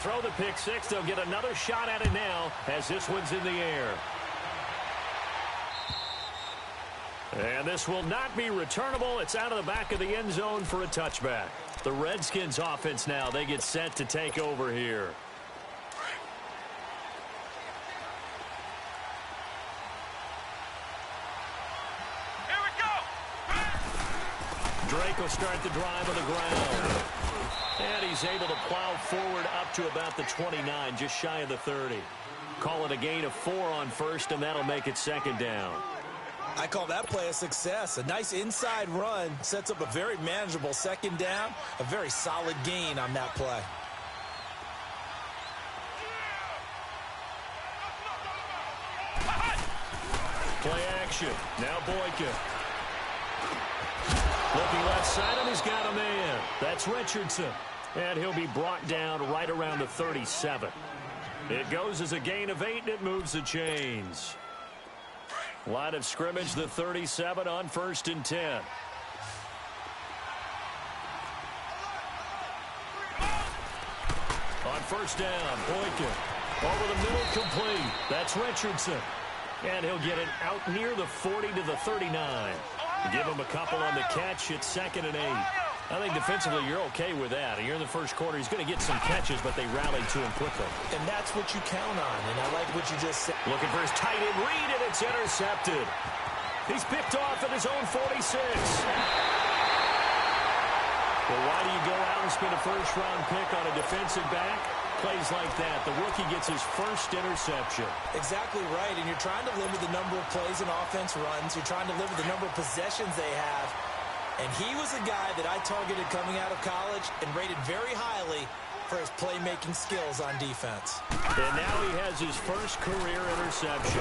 throw the pick six. They'll get another shot at it now as this one's in the air. And this will not be returnable. It's out of the back of the end zone for a touchback. The Redskins offense now, they get set to take over here. Here we go. Drake will start the drive on the ground. And he's able to plow forward up to about the 29, just shy of the 30. Call it a gain of 4 on first, and that'll make it second down. I call that play a success. A nice inside run sets up a very manageable second down. A very solid gain on that play. Play action. Now Boykin. Looking left side, and he's got a man. That's Richardson. And he'll be brought down right around the 37. It goes as a gain of 8, and it moves the chains. Line of scrimmage, the 37 on 1st and 10. On first down, Boykin. Over the middle, complete. That's Richardson. And he'll get it out near the 40 to the 39. Give him a couple on the catch. It's 2nd and 8. I think defensively you're okay with that. Here in the first quarter, he's going to get some catches, but they rallied to him quickly. And that's what you count on, and I like what you just said. Looking for his tight end read, and it's intercepted. He's picked off at his own 46. Well, why do you go out and spend a first-round pick on a defensive back? Plays like that, the rookie gets his first interception. Exactly right, and you're trying to limit the number of plays an offense runs. You're trying to limit the number of possessions they have. And he was a guy that I targeted coming out of college and rated very highly for his playmaking skills on defense. And now he has his first career interception.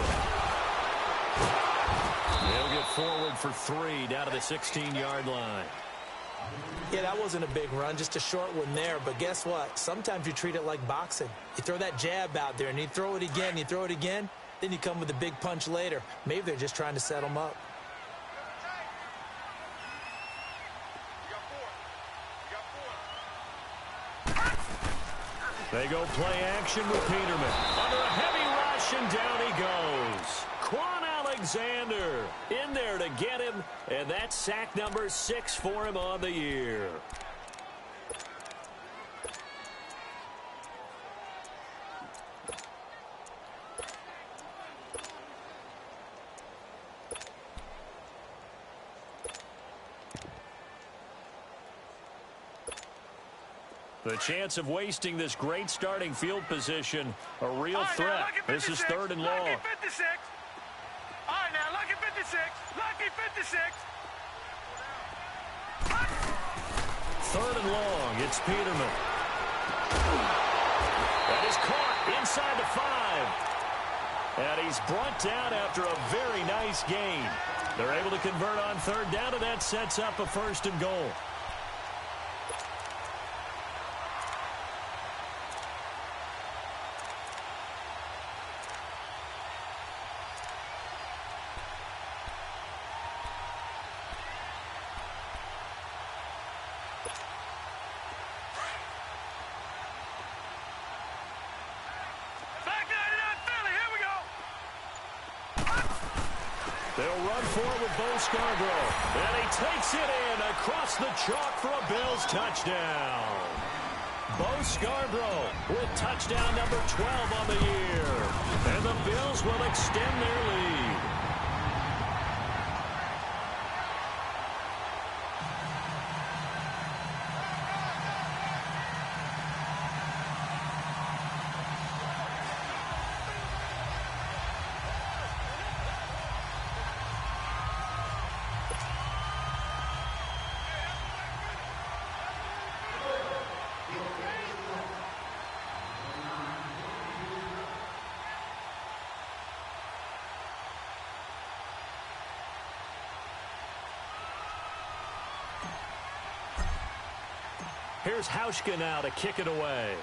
He'll get forward for 3 down to the 16-yard line. Yeah, that wasn't a big run, just a short one there. But guess what? Sometimes you treat it like boxing. You throw that jab out there, and you throw it again, you throw it again, then you come with a big punch later. Maybe they're just trying to set him up. They go play action with Peterman. Under a heavy rush, and down he goes. Quan Alexander in there to get him, and that's sack number 6 for him on the year. The chance of wasting this great starting field position, a real threat. This is 3rd and long. Lucky 56. All right, now, lucky 56. Lucky 56. 3rd and long. It's Peterman. That is caught inside the 5. And he's brought down after a very nice gain. They're able to convert on 3rd down, and that sets up a 1st and goal. They'll run forward with Bo Scarborough. And he takes it in across the chalk for a Bills touchdown. Bo Scarborough with touchdown number 12 on the year. And the Bills will extend their lead. Here's Hauschka now to kick it away.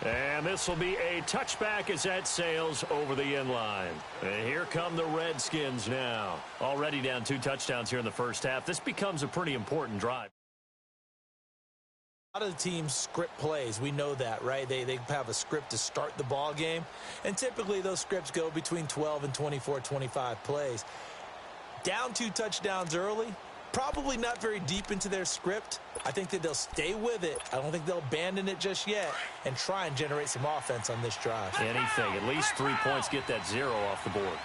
And And this will be a touchback as that sails over the end line. And here come the Redskins now. Already down 2 touchdowns here in the first half. This becomes a pretty important drive. A lot of the teams script plays. We know that, right? They have a script to start the ball game. And typically those scripts go between 12 and 24, 25 plays. Down 2 touchdowns early, probably not very deep into their script. I think that they'll stay with it. I don't think they'll abandon it just yet and try and generate some offense on this drive. Anything. At least 3 points, get that 0 off the board.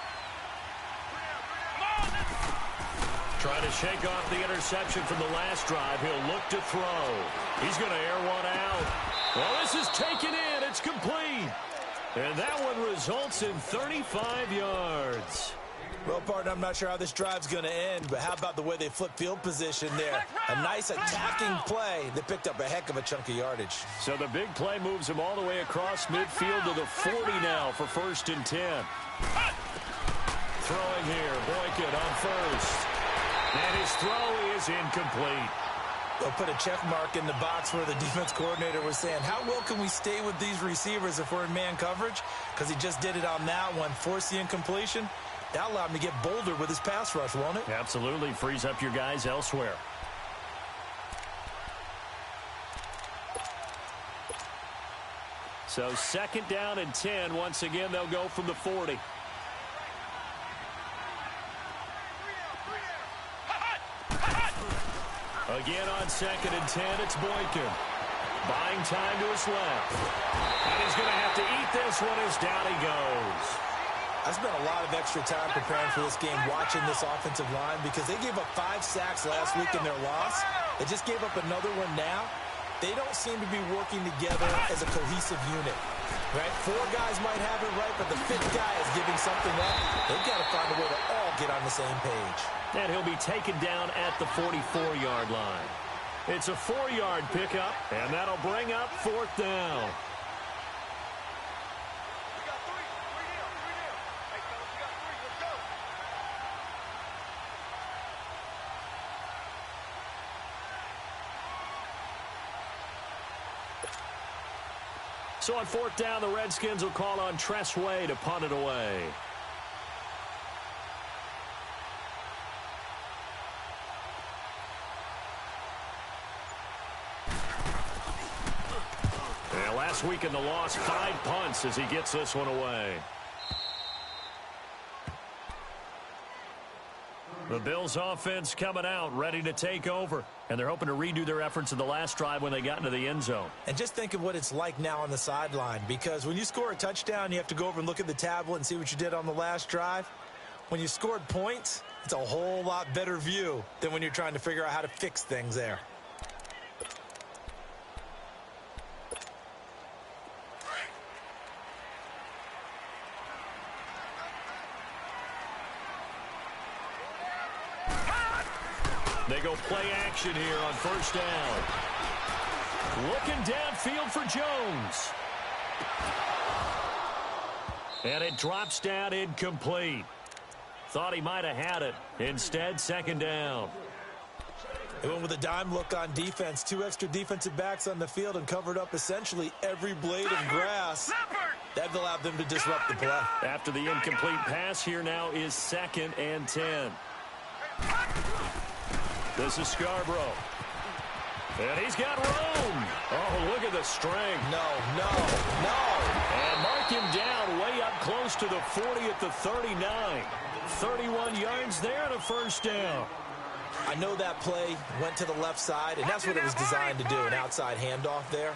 Trying to shake off the interception from the last drive. He'll look to throw. He's going to air one out. Well, this is taken in. It's complete. And that one results in 35 yards. Well, partner, I'm not sure how this drive's going to end, but how about the way they flip field position there? A nice attacking play that picked up a heck of a chunk of yardage. So the big play moves him all the way across midfield to the 40 now for 1st and 10. Throwing here, Boykin on first. And his throw is incomplete. They'll put a check mark in the box where the defense coordinator was saying, how well can we stay with these receivers if we're in man coverage? Because he just did it on that one, forced the incompletion. That allowed him to get bolder with his pass rush, won't it? Absolutely. Frees up your guys elsewhere. So 2nd down and 10. Once again, they'll go from the 40. Again on 2nd and 10, it's Boykin. Buying time to his left. And he's going to have to eat this one as down he goes. I spent a lot of extra time preparing for this game watching this offensive line because they gave up 5 sacks last week in their loss. They just gave up another one now. They don't seem to be working together as a cohesive unit, right? 4 guys might have it right, but the 5th guy is giving something up. They've got to find a way to all get on the same page. And he'll be taken down at the 44-yard line. It's a 4-yard pickup, and that'll bring up 4th down. So on 4th down, the Redskins will call on Tressway to punt it away. And last week in the loss, 5 punts as he gets this one away. The Bills offense coming out, ready to take over. And they're hoping to redo their efforts in the last drive when they got into the end zone. And just think of what it's like now on the sideline. Because when you score a touchdown, you have to go over and look at the tablet and see what you did on the last drive. When you scored points, it's a whole lot better view than when you're trying to figure out how to fix things there. They go play action here on 1st down. Looking downfield for Jones. And it drops down incomplete. Thought he might have had it. Instead, 2nd down. They went with a dime look on defense. 2 extra defensive backs on the field and covered up essentially every blade of grass. That allowed them to disrupt the play. After the incomplete pass, here now is 2nd and 10. This is Scarborough. And he's got room. Oh, look at the strength. No. And mark him down way up close to the 40 at the 39. 31 yards there and a 1st down. I know that play went to the left side, and that's what it was designed to do, an outside handoff there.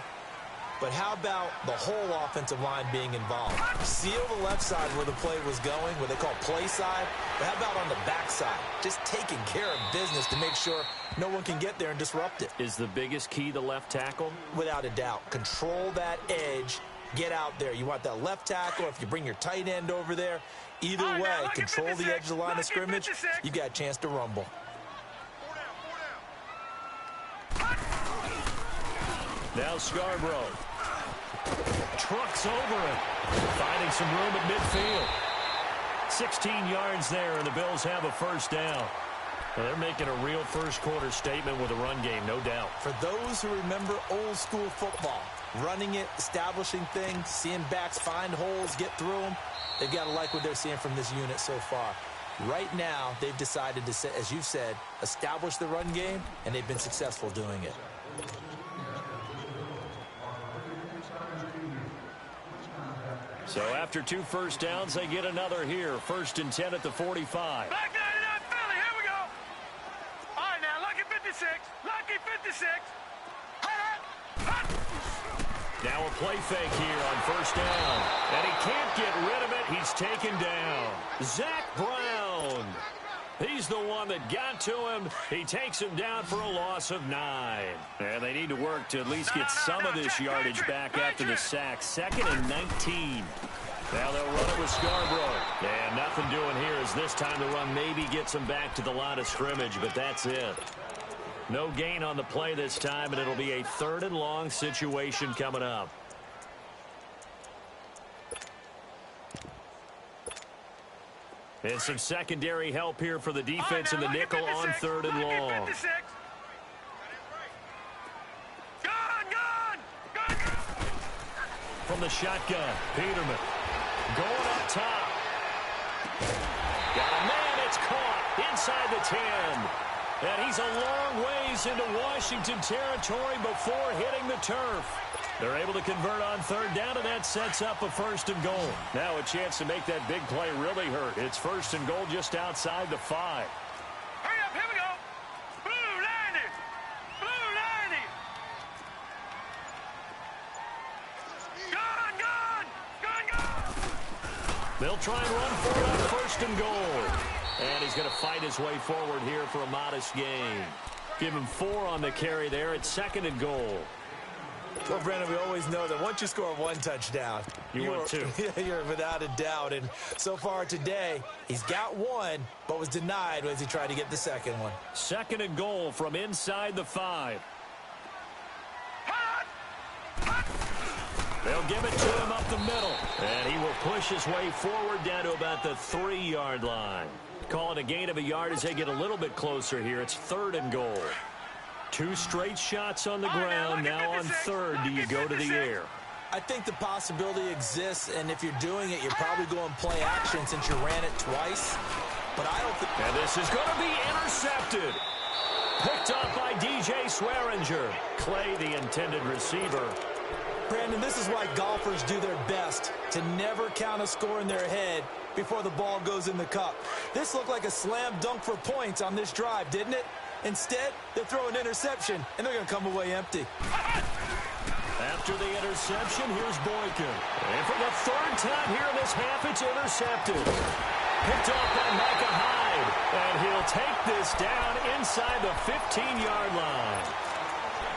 But how about the whole offensive line being involved? Seal the left side where the play was going, what they call play side. But how about on the back side? Just taking care of business to make sure no one can get there and disrupt it. Is the biggest key the left tackle? Without a doubt. Control that edge. Get out there. You want that left tackle. If you bring your tight end over there, either way, control the edge of the line of scrimmage. You got a chance to rumble. Now Scarborough. Trucks over it. Finding some room at midfield. 16 yards there, and the Bills have a 1st down. Well, they're making a real first-quarter statement with a run game, no doubt. For those who remember old-school football, running it, establishing things, seeing backs find holes, get through them, they've got to like what they're seeing from this unit so far. Right now, they've decided to, as you've said, establish the run game, and they've been successful doing it. So after 2 first downs, they get another here. 1st and 10 at the 45. Back 99 Philly, here we go. All right, now, lucky 56. Lucky 56. Now a play fake here on 1st down. And he can't get rid of it. He's taken down. Zach Brown. He's the one that got to him. He takes him down for a loss of 9. And they need to work to at least get some of this yardage back after the sack. 2nd and 19. Now they'll run it with Scarborough. And nothing doing here as this time the run maybe gets him back to the line of scrimmage, but that's it. No gain on the play this time, and it'll be a 3rd and long situation coming up. And some secondary help here for the defense in the nickel on 3rd and long. From the shotgun, Peterman going up top. Got a man, it's caught inside the 10. And he's a long ways into Washington territory before hitting the turf. They're able to convert on 3rd down, and that sets up a 1st and goal. Now a chance to make that big play really hurt. It's 1st and goal just outside the 5. Hurry up, here we go. Blue 90. Blue 90. Gone, gone. Gone, gone. They'll try and run for it on 1st and goal. And he's going to fight his way forward here for a modest gain. Give him 4 on the carry there. It's 2nd and goal. Well, Brandon, we always know that once you score 1 touchdown, you're 2. You're without a doubt. And so far today, he's got 1, but was denied as he tried to get the 2nd one. 2nd and goal from inside the 5. They'll give it to him up the middle. And he will push his way forward down to about the 3-yard line. Call it a gain of a yard as they get a little bit closer here. It's 3rd and goal. 2 straight shots on the ground. Now on 3rd, do you go to the air? I think the possibility exists, and if you're doing it, you're probably going play action since you ran it twice. But I don't think... And this is going to be intercepted. Picked up by DJ Swearinger. Clay, the intended receiver. Brandon, this is why golfers do their best to never count a score in their head before the ball goes in the cup. This looked like a slam dunk for points on this drive, didn't it? Instead, they throw an interception, and they're going to come away empty. After the interception, here's Boykin. And for the 3rd time here in this half, it's intercepted. Picked off by Micah Hyde. And he'll take this down inside the 15-yard line.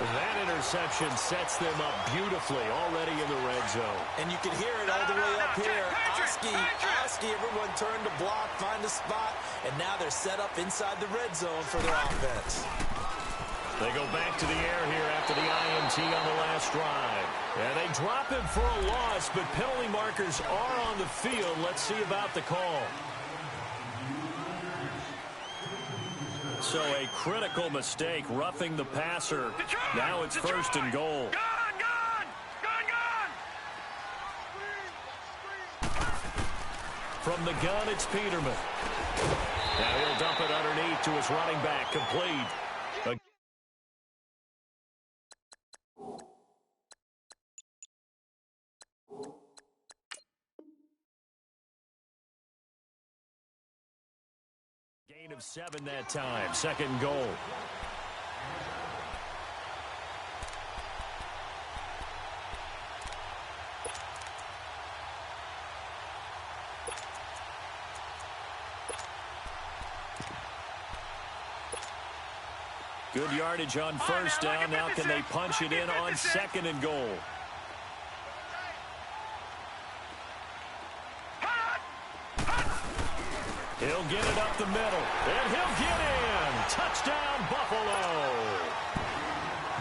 That interception sets them up beautifully already in the red zone. And you can hear it all the way up here. Oski, everyone turned to block, find a spot, and now they're set up inside the red zone for their offense. They go back to the air here after the INT on the last drive. And they drop him for a loss, but penalty markers are on the field. Let's see about the call. So a critical mistake, roughing the passer. Now it's 1st and goal. From the gun, it's Peterman. Now he'll dump it underneath to his running back, complete. Gain of 7 that time. 2nd goal. Good yardage on 1st down. Now can they punch it in on 2nd and goal? He'll get it up the middle, and he'll get in. Touchdown, Buffalo.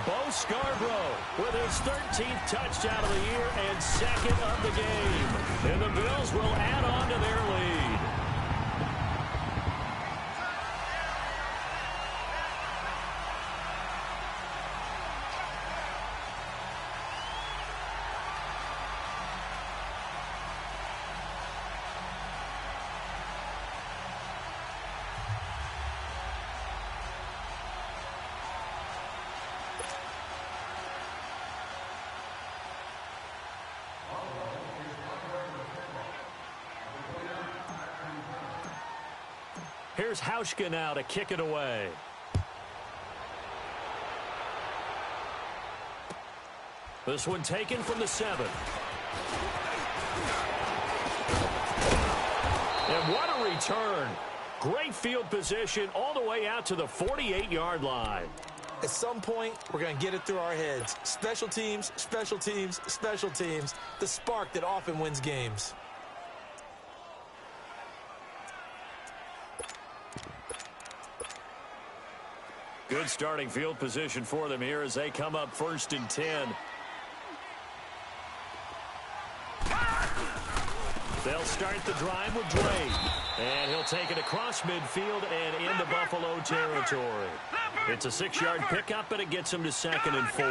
Bo Scarborough with his 13th touchdown of the year and 2nd of the game. And the Bills will add on to their lead. Here's Hauschka now to kick it away. This one taken from the 7. And what a return. Great field position all the way out to the 48-yard line. At some point, we're going to get it through our heads. Special teams, special teams, special teams. The spark that often wins games. Good starting field position for them here as they come up 1st and 10. They'll start the drive with Dre. And he'll take it across midfield and into Buffalo territory. It's a 6-yard pickup, and it gets him to 2nd and 4.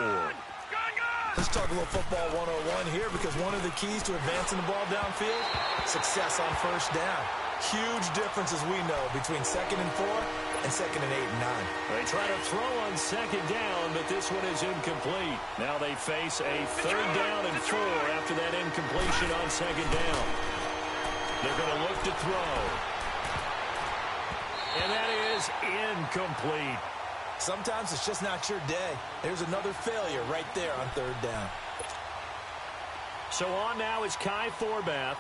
Let's talk a little football 101 here, because one of the keys to advancing the ball downfield, success on 1st down. Huge difference, as we know, between 2nd and 4 and 2nd and 8 and 9. They try to throw on 2nd down, but this one is incomplete. Now they face a 3rd down and 4 after that incompletion on 2nd down. They're going to look to throw. And that is incomplete. Sometimes it's just not your day. There's another failure right there on 3rd down. So on now is Kai Forbath.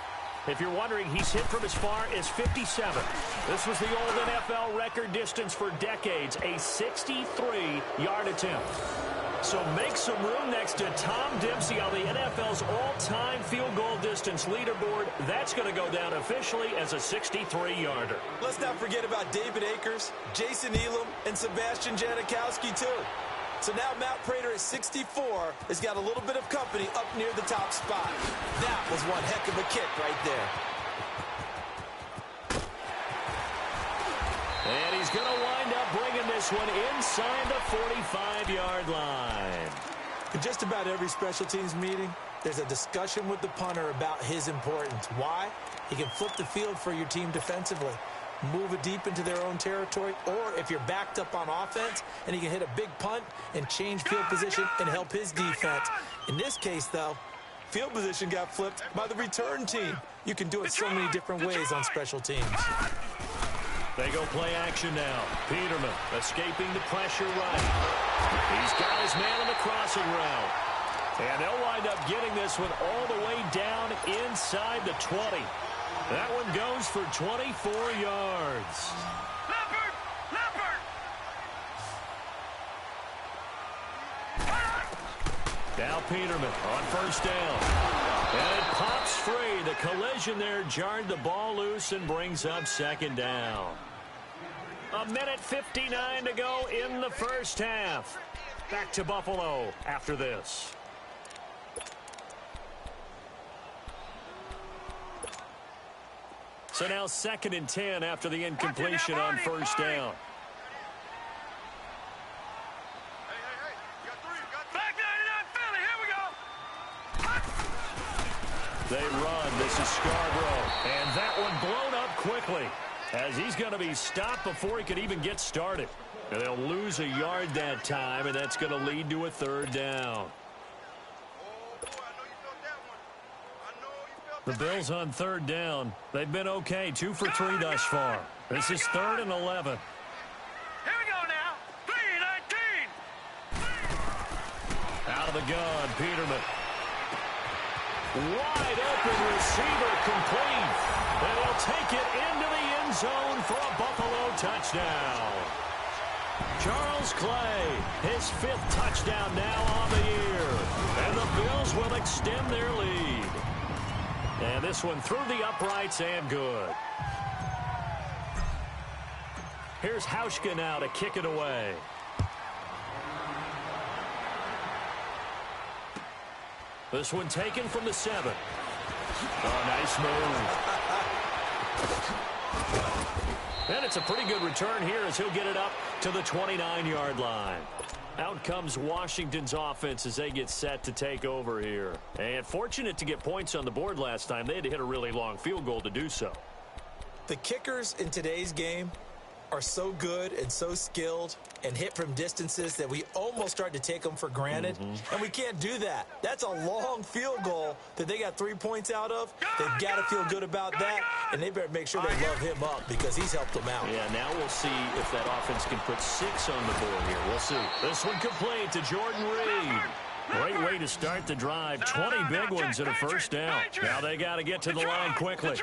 If you're wondering, he's hit from as far as 57. This was the old NFL record distance for decades, a 63-yard attempt. So make some room next to Tom Dempsey on the NFL's all-time field goal distance leaderboard. That's going to go down officially as a 63-yarder. Let's not forget about David Akers, Jason Elam, and Sebastian Janikowski, too. So now Matt Prater at 64 has got a little bit of company up near the top spot. That was one heck of a kick right there. And he's going to wind up bringing this one inside the 45-yard line. In just about every special teams meeting, there's a discussion with the punter about his importance. Why? He can flip the field for your team defensively, move it deep into their own territory, or if you're backed up on offense, and he can hit a big punt and change field position and help his defense. In this case, though, field position got flipped by the return team. You can do it so many different ways on special teams. They go play action now. Peterman escaping the pressure right. He's got his man on the crossing route. And they'll wind up getting this one all the way down inside the 20. That one goes for 24 yards. Leopard! Leopard! Now Peterman on 1st down. And it pops free. The collision there jarred the ball loose and brings up 2nd down. 1:59 to go in the 1st half. Back to Buffalo after this. So now 2nd and 10 after the incompletion on 1st down. They run. This is Scarborough. And that one blown up quickly as he's going to be stopped before he could even get started. And they'll lose a yard that time, and that's going to lead to a 3rd down. The Bills on 3rd down. They've been okay, 2 for 3 thus far. This is 3rd and 11. Here we go now. 3-19. Out of the gun, Peterman. Wide open receiver complete. And he'll take it into the end zone for a Buffalo touchdown. Charles Clay, his 5th touchdown now on the year. And the Bills will extend their lead. And this one through the uprights and good. Here's Hauschka now to kick it away. This one taken from the 7. Oh, nice move. And it's a pretty good return here as he'll get it up to the 29-yard line. Out comes Washington's offense as they get set to take over here. And fortunate to get points on the board last time. They had to hit a really long field goal to do so. The kickers in today's game are so good and so skilled and hit from distances that we almost start to take them for granted, and we can't do that. That's a long field goal that they got 3 points out of. They've got to feel good about that, and they better make sure they love him up because he's helped them out. Yeah, now we'll see if that offense can put 6 on the board here. We'll see. This one complete to Jordan Reed. Great way to start the drive. 20 big ones and a first down. Now they got to get to the line quickly.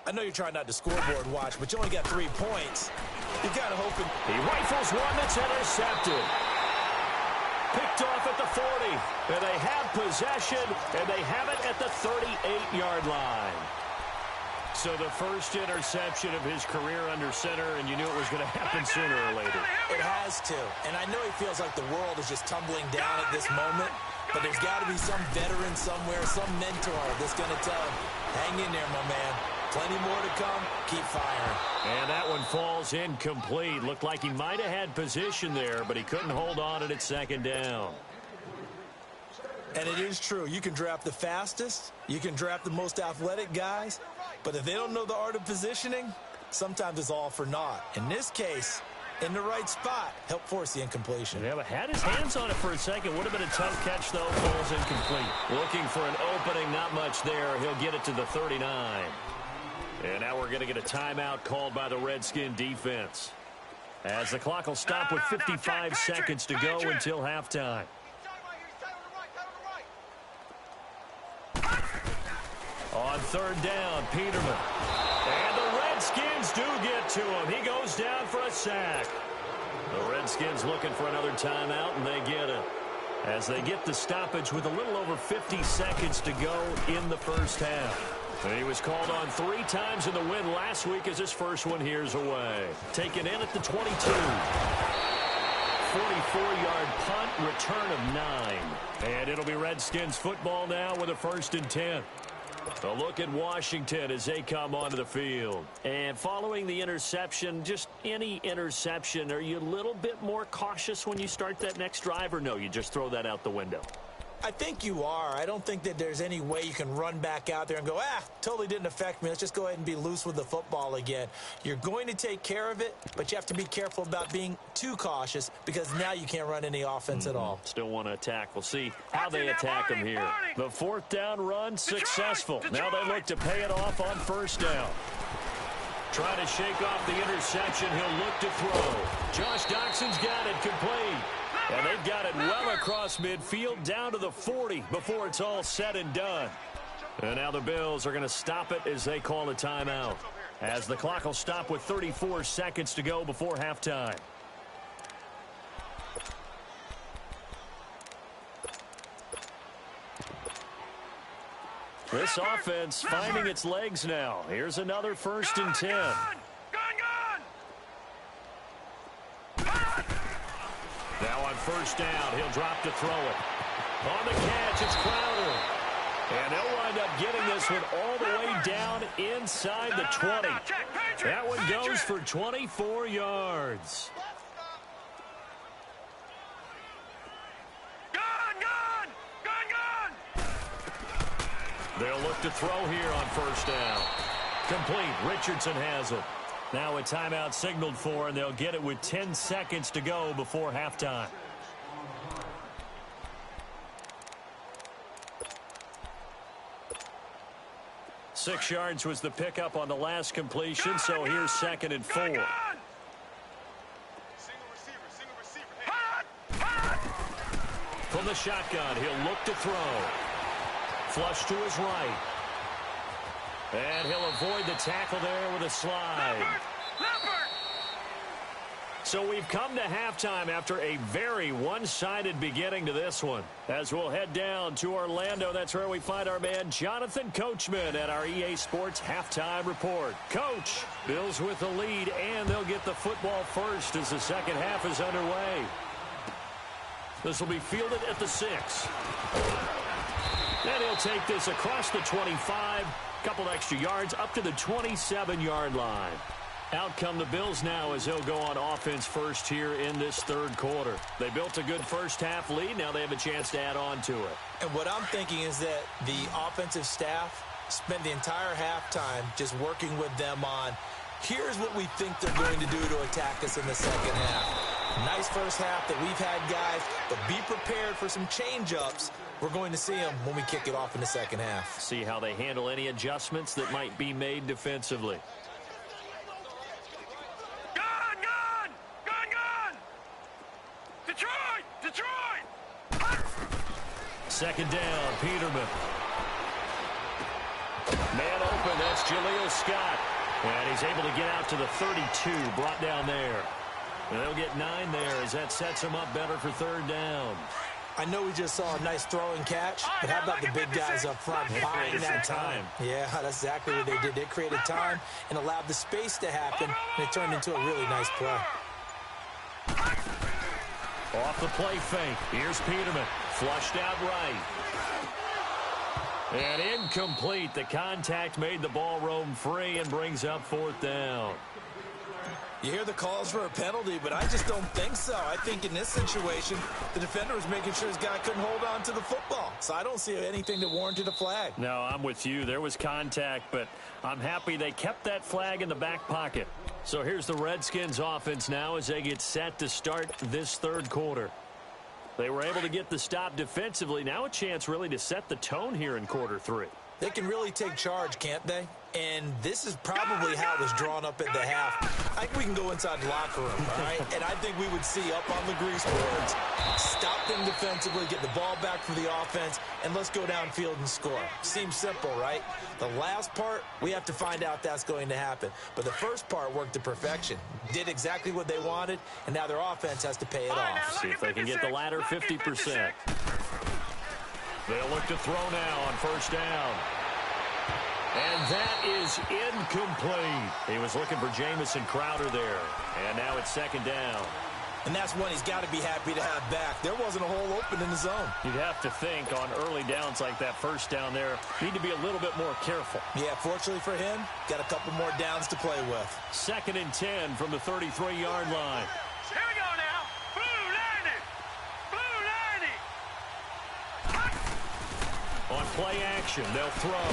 I know you're trying not to scoreboard watch, but you only got 3 points. You're kind of hoping. He rifles one that's intercepted. Picked off at the 40. And they have possession, and they have it at the 38-yard line. So the first interception of his career under center, and you knew it was going to happen sooner or later. It has to. And I know he feels like the world is just tumbling down at this moment, but there's got to be some veteran somewhere, some mentor that's going to tell him, hang in there, my man. Plenty more to come. Keep firing. And that one falls incomplete. Looked like he might have had position there, but he couldn't hold on at second down. And it is true. You can draft the fastest. You can draft the most athletic guys. But if they don't know the art of positioning, sometimes it's all for naught. In this case, in the right spot, help force the incompletion. Yeah, but had his hands on it for a second. Would have been a tough catch, though. Falls incomplete. Looking for an opening. Not much there. He'll get it to the 39. And now we're going to get a timeout called by the Redskin defense, as the clock will stop with 55 seconds to go until halftime. On third down, Peterman. And the Redskins do get to him. He goes down for a sack. The Redskins looking for another timeout, and they get it, as they get the stoppage with a little over 50 seconds to go in the first half. He was called on 3 times in the win last week as his first one here's away. Taken in at the 22. 44-yard punt, return of 9. And it'll be Redskins football now with a 1st and 10. A look at Washington as they come onto the field. And following the interception, just any interception, are you a little bit more cautious when you start that next drive, or no, you just throw that out the window? I think you are. I don't think that there's any way you can run back out there and go, totally didn't affect me. Let's just go ahead and be loose with the football again. You're going to take care of it, but you have to be careful about being too cautious because now you can't run any offense at all. Still want to attack. We'll see how they attack them here. The 4th down run successful. Now they look to pay it off on 1st down. Trying to shake off the interception. He'll look to throw. Josh Doxson's got it complete. And they've got it well across midfield down to the 40 before it's all said and done. And now the Bills are going to stop it as they call a timeout, as the clock will stop with 34 seconds to go before halftime. This offense finding its legs now. Here's another 1st and 10. Now on 1st down, he'll drop to throw it. On the catch, it's Crowder. And they'll wind up getting this one all the way down inside the 20. That one goes for 24 yards. They'll look to throw here on 1st down. Complete. Richardson has it. Now a timeout signaled for, and they'll get it with 10 seconds to go before halftime. Six yards was the pickup on the last completion, so here's 2nd and 4. From the shotgun, he'll look to throw. Flush to his right. And he'll avoid the tackle there with a slide. So we've come to halftime after a very one-sided beginning to this one. As we'll head down to Orlando, that's where we find our man Jonathan Coachman at our EA Sports Halftime Report. Coach, Bills with the lead, and they'll get the football first as the second half is underway. This will be fielded at the 6. And he'll take this across the 25. Couple extra yards up to the 27-yard line. Out come the Bills now as they'll go on offense first here in this 3rd quarter. They built a good first half lead. Now they have a chance to add on to it. And what I'm thinking is that the offensive staff spent the entire halftime just working with them on Here's what we think they're going to do to attack us in the second half. Nice first half that we've had, guys, but be prepared for some change-ups. We're going to see them when we kick it off in the second half. See how they handle any adjustments that might be made defensively. Gun! Detroit! Second down, Peterman. Man open, that's Jaleel Scott. And he's able to get out to the 32, brought down there. And they'll get 9 there as that sets him up better for third down. I know we just saw a nice throwing catch, but how about the big guys up front buying that time? Yeah, that's exactly what they did. They created time and allowed the space to happen, and it turned into a really nice play. Off the play fake. Here's Peterman. Flushed out right. And incomplete. The contact made the ball roam free and brings up fourth down. You hear the calls for a penalty, but I just don't think so. I think in this situation, the defender was making sure his guy couldn't hold on to the football. So I don't see anything that warranted a flag. No, I'm with you. There was contact, but I'm happy they kept that flag in the back pocket. So here's the Redskins offense now as they get set to start this third quarter. They were able to get the stop defensively. Now a chance really to set the tone here in quarter 3. They can really take charge, can't they? And this is probably how it was drawn up at the half. I think we can go inside the locker room, all right? And I think we would see up on the grease boards, stop them defensively, get the ball back for the offense, and let's go downfield and score. Seems simple, right? The last part, we have to find out if that's going to happen. But the first part worked to perfection. Did exactly what they wanted, and now their offense has to pay it off. See if they can get the latter 50%. They'll look to throw now on first down. And that is incomplete. He was looking for Jamison Crowder there. And now it's second down. And that's one he's got to be happy to have back. There wasn't a hole open in the zone. You'd have to think on early downs like that first down there, need to be a little bit more careful. Yeah, fortunately for him, got a couple more downs to play with. Second and 10 from the 33-yard line. Here we go now. Blue 90. On play action, they'll throw.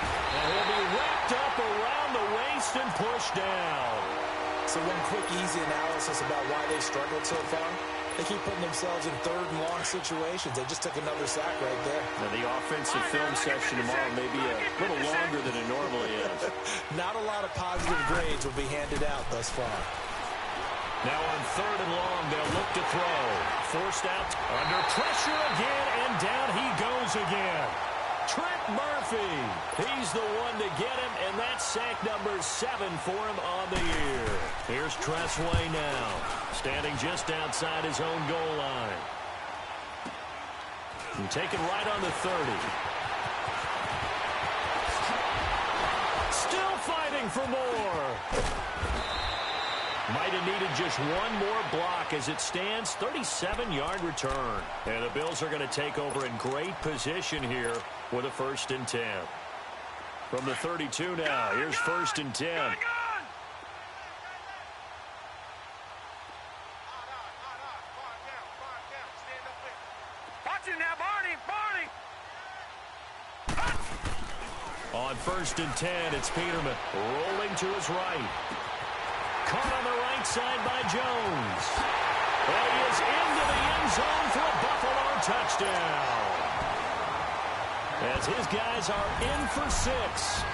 And he'll be wrapped up around the waist and pushed down. So one quick, easy analysis about why they struggled so far. They keep putting themselves in third and long situations. They just took another sack right there. Now the offensive film session tomorrow may be a little longer than it normally is. Not a lot of positive grades will be handed out thus far. Now on third and long, they'll look to throw. Forced out, under pressure again, and down he goes again. Trent Murphy, he's the one to get him, and that's sack number 7 for him on the year. Here's Tressway now, standing just outside his own goal line. And taken right on the 30. Still fighting for more. Might have needed just one more block as it stands, 37-yard return. And the Bills are going to take over in great position here with a 1st and 10. From the 32 now, here's 1st and 10. Watch it now, Barney. On 1st and 10, it's Peterman rolling to his right. Caught on the right side by Jones. And he is into the end zone for a Buffalo touchdown. As his guys are in for 6,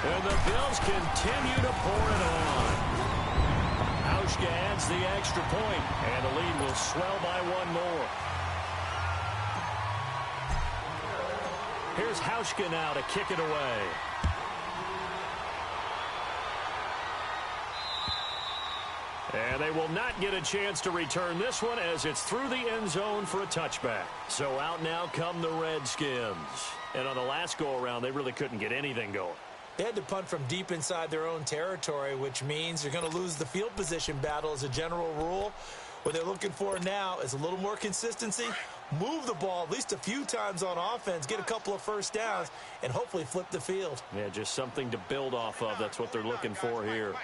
and the Bills continue to pour it on. Hauschka adds the extra point, and the lead will swell by 1 more. Here's Hauschka now to kick it away. And they will not get a chance to return this one as it's through the end zone for a touchback. So out now come the Redskins. And on the last go-around, they really couldn't get anything going. They had to punt from deep inside their own territory, which means you're going to lose the field position battle as a general rule. What they're looking for now is a little more consistency, move the ball at least a few times on offense, get a couple of first downs, and hopefully flip the field. Yeah, just something to build off of. That's what they're looking for here.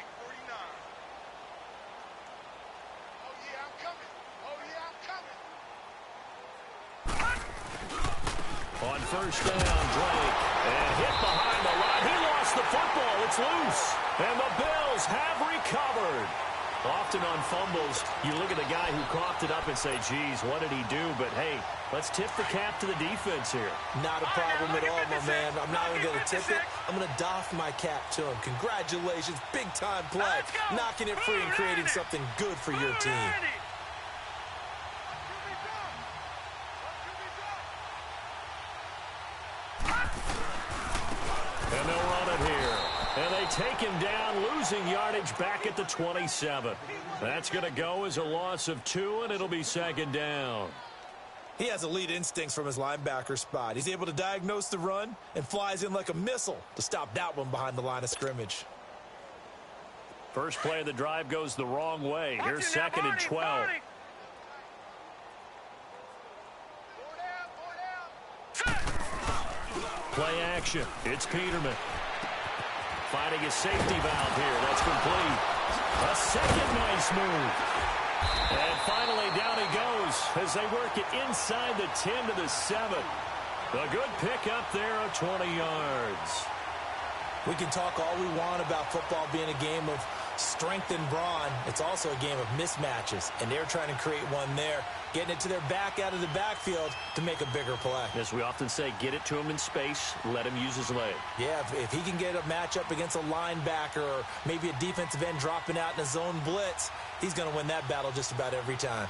On first down, Drake, and hit behind the line. He lost the football. It's loose. And the Bills have recovered. Often on fumbles, you look at the guy who coughed it up and say, geez, what did he do? But, hey, let's tip the cap to the defense here. Not a problem at all, my man. I'm not even going to tip it. I'm going to doff my cap to him. Congratulations. Big-time play. Knocking it free and creating something good for your team. And they'll run it here. And they take him down, losing yardage back at the 27. That's going to go as a loss of 2, and it'll be second down. He has elite instincts from his linebacker spot. He's able to diagnose the run and flies in like a missile to stop that one behind the line of scrimmage. First play of the drive goes the wrong way. Here's second and 12. Play action. It's Peterman. Finding a safety valve here. That's complete. A second nice move. And finally down he goes as they work it inside the 10 to the 7. A good pickup there of 20 yards. We can talk all we want about football being a game of strength and brawn. It's also a game of mismatches, and they're trying to create one there, getting it to their back out of the backfield to make a bigger play. As we often say, get it to him in space, let him use his leg. Yeah, if he can get a matchup against a linebacker or maybe a defensive end dropping out in a zone blitz, he's going to win that battle just about every time.